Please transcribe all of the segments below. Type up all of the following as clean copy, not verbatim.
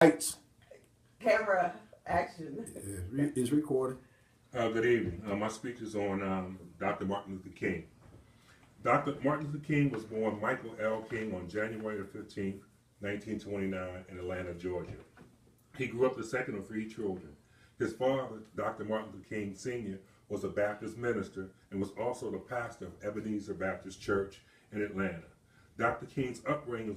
Lights. Camera action. It's recording. Good evening. My speech is on Dr. Martin Luther King. Dr. Martin Luther King was born Michael L. King on January 15th, 1929 in Atlanta, Georgia. He grew up the second of three children. His father, Dr. Martin Luther King Sr., was a Baptist minister and was also the pastor of Ebenezer Baptist Church in Atlanta. Dr. King's upbringing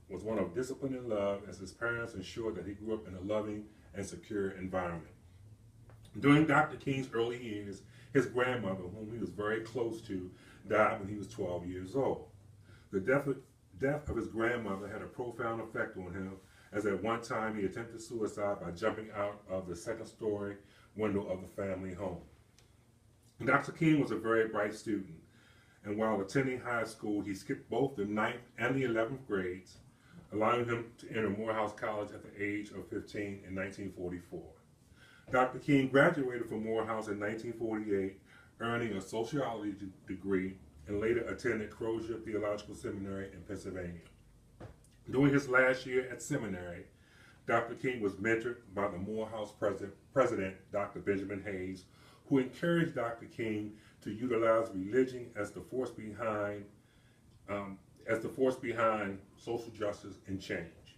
was one of discipline and love, as his parents ensured that he grew up in a loving and secure environment. During Dr. King's early years, his grandmother, whom he was very close to, died when he was 12 years old. The death of his grandmother had a profound effect on him, as at one time he attempted suicide by jumping out of the second-story window of the family home. Dr. King was a very bright student, and while attending high school, he skipped both the 9th and the 11th grades, allowing him to enter Morehouse College at the age of 15 in 1944. Dr. King graduated from Morehouse in 1948, earning a sociology degree, and later attended Crozier Theological Seminary in Pennsylvania. During his last year at seminary, Dr. King was mentored by the Morehouse president, Dr. Benjamin Hayes, who encouraged Dr. King to utilize religion as the force behind social justice and change.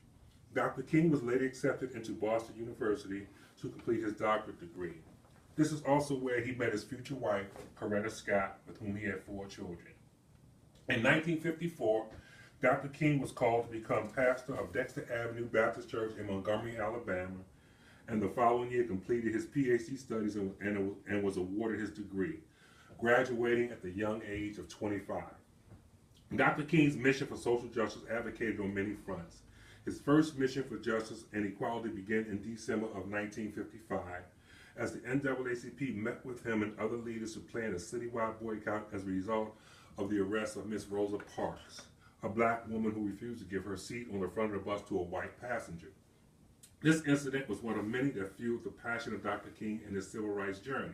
Dr. King was later accepted into Boston University to complete his doctorate degree. This is also where he met his future wife, Coretta Scott, with whom he had 4 children. In 1954, Dr. King was called to become pastor of Dexter Avenue Baptist Church in Montgomery, Alabama, and the following year completed his PhD studies and was awarded his degree, graduating at the young age of 25. Dr. King's mission for social justice advocated on many fronts. His first mission for justice and equality began in December of 1955, as the NAACP met with him and other leaders to plan a citywide boycott as a result of the arrest of Miss Rosa Parks, a black woman who refused to give her seat on the front of the bus to a white passenger. This incident was one of many that fueled the passion of Dr. King in his civil rights journey.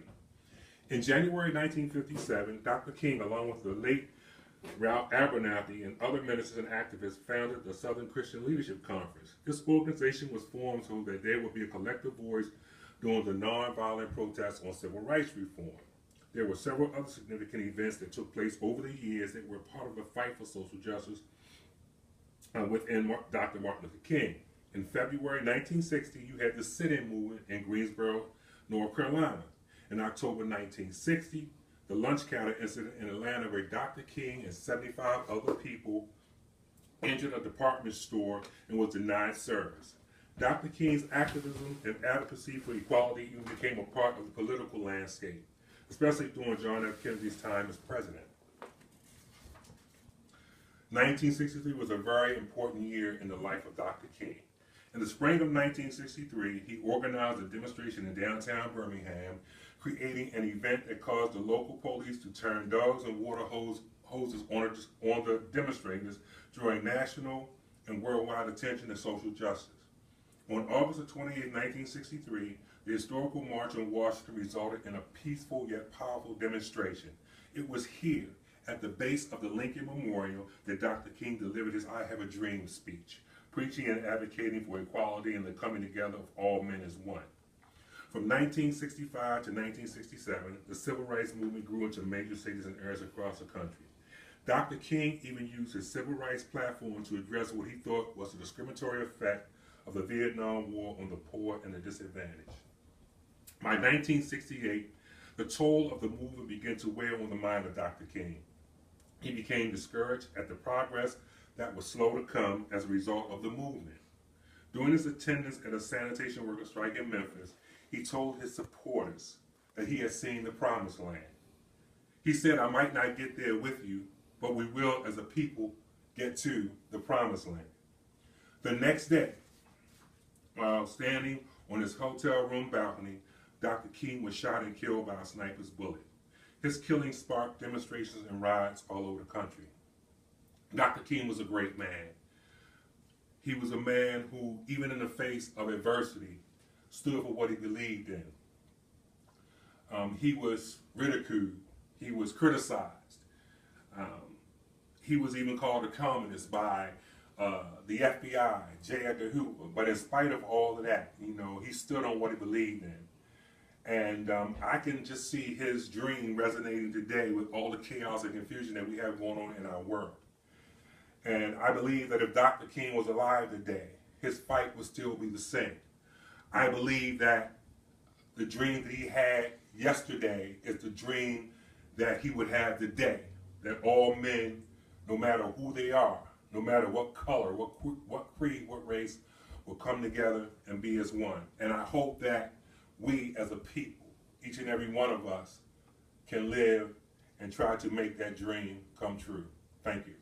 In January 1957, Dr. King, along with the late Ralph Abernathy and other ministers and activists, founded the Southern Christian Leadership Conference. This organization was formed so that there would be a collective voice during the nonviolent protests on civil rights reform. There were several other significant events that took place over the years that were part of the fight for social justice within Dr. Martin Luther King. In February 1960, you had the sit-in movement in Greensboro, North Carolina. In October 1960, the lunch counter incident in Atlanta, where Dr. King and 75 other people entered a department store and was denied service. Dr. King's activism and advocacy for equality even became a part of the political landscape, especially during John F. Kennedy's time as president. 1963 was a very important year in the life of Dr. King. In the spring of 1963, he organized a demonstration in downtown Birmingham, creating an event that caused the local police to turn dogs and water hoses on the demonstrators, drawing national and worldwide attention to social justice. On August 28, 1963, the historical March on Washington resulted in a peaceful yet powerful demonstration. It was here, at the base of the Lincoln Memorial, that Dr. King delivered his I Have a Dream speech, preaching and advocating for equality and the coming together of all men as one. From 1965 to 1967, the civil rights movement grew into major cities and areas across the country. Dr. King even used his civil rights platform to address what he thought was the discriminatory effect of the Vietnam War on the poor and the disadvantaged. By 1968, the toll of the movement began to weigh on the mind of Dr. King. He became discouraged at the progress that was slow to come as a result of the movement. During his attendance at a sanitation worker strike in Memphis, he told his supporters that he had seen the promised land. He said, "I might not get there with you, but we will as a people get to the promised land." The next day, while standing on his hotel room balcony, Dr. King was shot and killed by a sniper's bullet. His killing sparked demonstrations and riots all over the country. Dr. King was a great man. He was a man who, even in the face of adversity, stood for what he believed in. He was ridiculed. He was criticized. He was even called a communist by the FBI, J. Edgar Hoover. But in spite of all of that, you know, he stood on what he believed in. And I can just see his dream resonating today with all the chaos and confusion that we have going on in our world. And I believe that if Dr. King was alive today, his fight would still be the same. I believe that the dream that he had yesterday is the dream that he would have today. That all men, no matter who they are, no matter what color, what creed, what race, will come together and be as one. And I hope that we as a people, each and every one of us, can live and try to make that dream come true. Thank you.